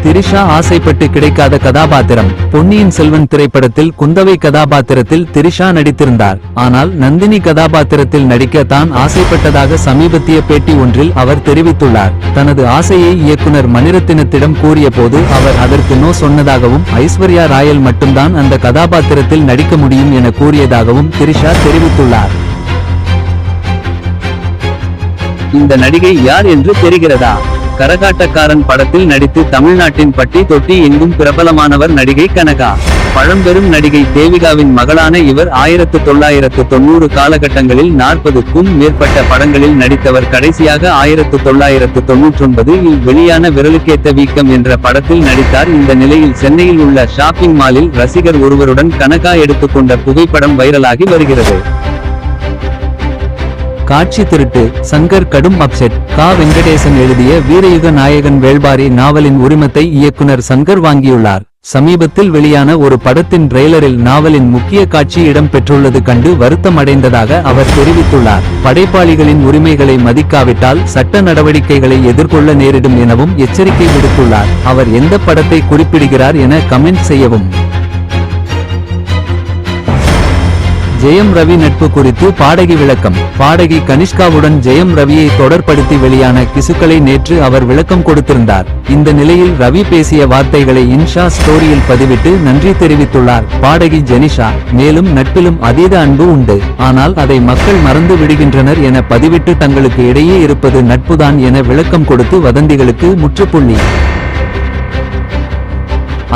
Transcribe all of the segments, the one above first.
திரிஷா ஆசைப்பட்டு கிடைக்காத கதாபாத்திரம். பொன்னியின் செல்வன் திரைப்படத்தில் குந்தவை கதாபாத்திரத்தில் திரிஷா நடித்திருந்தார். ஆனால் நந்தினி கதாபாத்திரத்தில் நடிக்க தான் ஆசைப்பட்டதாக சமீபத்திய பேட்டி ஒன்றில் அவர் தெரிவித்துள்ளார். தனது ஆசையை இயக்குனர் மணிரத்தினத்திடம் கூறிய போது அவர் அதற்கு நோ சொன்னதாகவும் ஐஸ்வர்யா ராயல் மட்டும்தான் அந்த கதாபாத்திரத்தில் நடிக்க முடியும் என கூறியதாகவும் திரிஷா தெரிவித்துள்ளார். இந்த நடிகை யார் என்று தெரிகிறதா? கரகாட்டக்காரன் படத்தில் நடித்து தமிழ்நாட்டின் பட்டி தொட்டி எங்கும் பிரபலமானவர் நடிகை கனகா. பழம்பெரும் நடிகை தேவிகாவின் மகளான இவர் 1990 காலகட்டங்களில் 40க்கும் மேற்பட்ட படங்களில் நடித்தவர். கடைசியாக 1999 இல் வெளியான விரலுக்கேத்த வீக்கம் என்ற படத்தில் நடித்தார். இந்த நிலையில் சென்னையில் உள்ள ஷாப்பிங் மாலில் ரசிகர் ஒருவருடன் கனகா எடுத்துக்கொண்ட புகைப்படம் வைரலாகி வருகிறது. காட்சி திருட்டு, சங்கர் கடும் அப்செட். கா. வெங்கடேசன் எழுதிய வீரயுக நாயகன் வேள்பாரி நாவலின் உரிமத்தை இயக்குனர் சங்கர் வாங்கியுள்ளார். சமீபத்தில் வெளியான ஒரு படத்தின் ட்ரெய்லரில் நாவலின் முக்கிய காட்சி இடம் பெற்றுள்ளது கண்டு வருத்தம் அடைந்ததாக அவர் தெரிவித்துள்ளார். படைப்பாளிகளின் உரிமைகளை மதிக்காவிட்டால் சட்ட நடவடிக்கைகளை எதிர்கொள்ள நேரிடும் எனவும் எச்சரிக்கை விடுத்துள்ளார். அவர் எந்த படத்தை குறிப்பிடுகிறார் என கமெண்ட் செய்யவும். ஜெயம் ரவி நட்பு குறித்து பாடகி விளக்கம். பாடகி கனிஷ்காவுடன் ஜெயம் ரவியை தொடர்படுத்தி வெளியான கிசுக்களை நேற்று அவர் விளக்கம் கொடுத்திருந்தார். இந்த நிலையில் ரவி பேசிய வார்த்தைகளை இன்ஷா ஸ்டோரியில் பதிவிட்டு நன்றி தெரிவித்துள்ளார் பாடகி ஜெனிஷா. மேலும் நட்பிலும் அதீத அன்பு உண்டு, ஆனால் அதை மக்கள் மறந்து விடுகின்றனர் என பதிவிட்டு தங்களுக்கு இடையே இருப்பது நட்புதான் என விளக்கம் கொடுத்து வதந்திகளுக்கு முற்றுப்புள்ளி.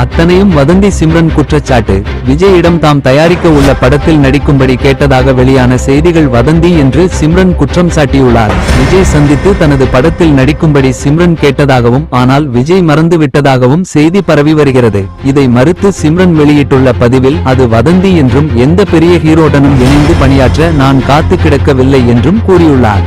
அத்தனையும் வதந்தி. சிம்ரன் குற்றச்சாட்டு. விஜயிடம் தாம் தயாரிக்க உள்ள படத்தில் நடிக்கும்படி கேட்டதாக வெளியான செய்திகள் வதந்தி என்று சிம்ரன் குற்றம் சாட்டியுள்ளார். விஜய் சந்தித்து தனது படத்தில் நடிக்கும்படி சிம்ரன் கேட்டதாகவும் ஆனால் விஜய் மறந்து விட்டதாகவும் செய்தி பரவி வருகிறது. இதை மறுத்து சிம்ரன் வெளியிட்டுள்ள பதிவில் அது வதந்தி என்றும் எந்த பெரிய ஹீரோடனும் இணைந்து பணியாற்ற நான் காத்து கிடக்கவில்லை என்றும் கூறியுள்ளார்.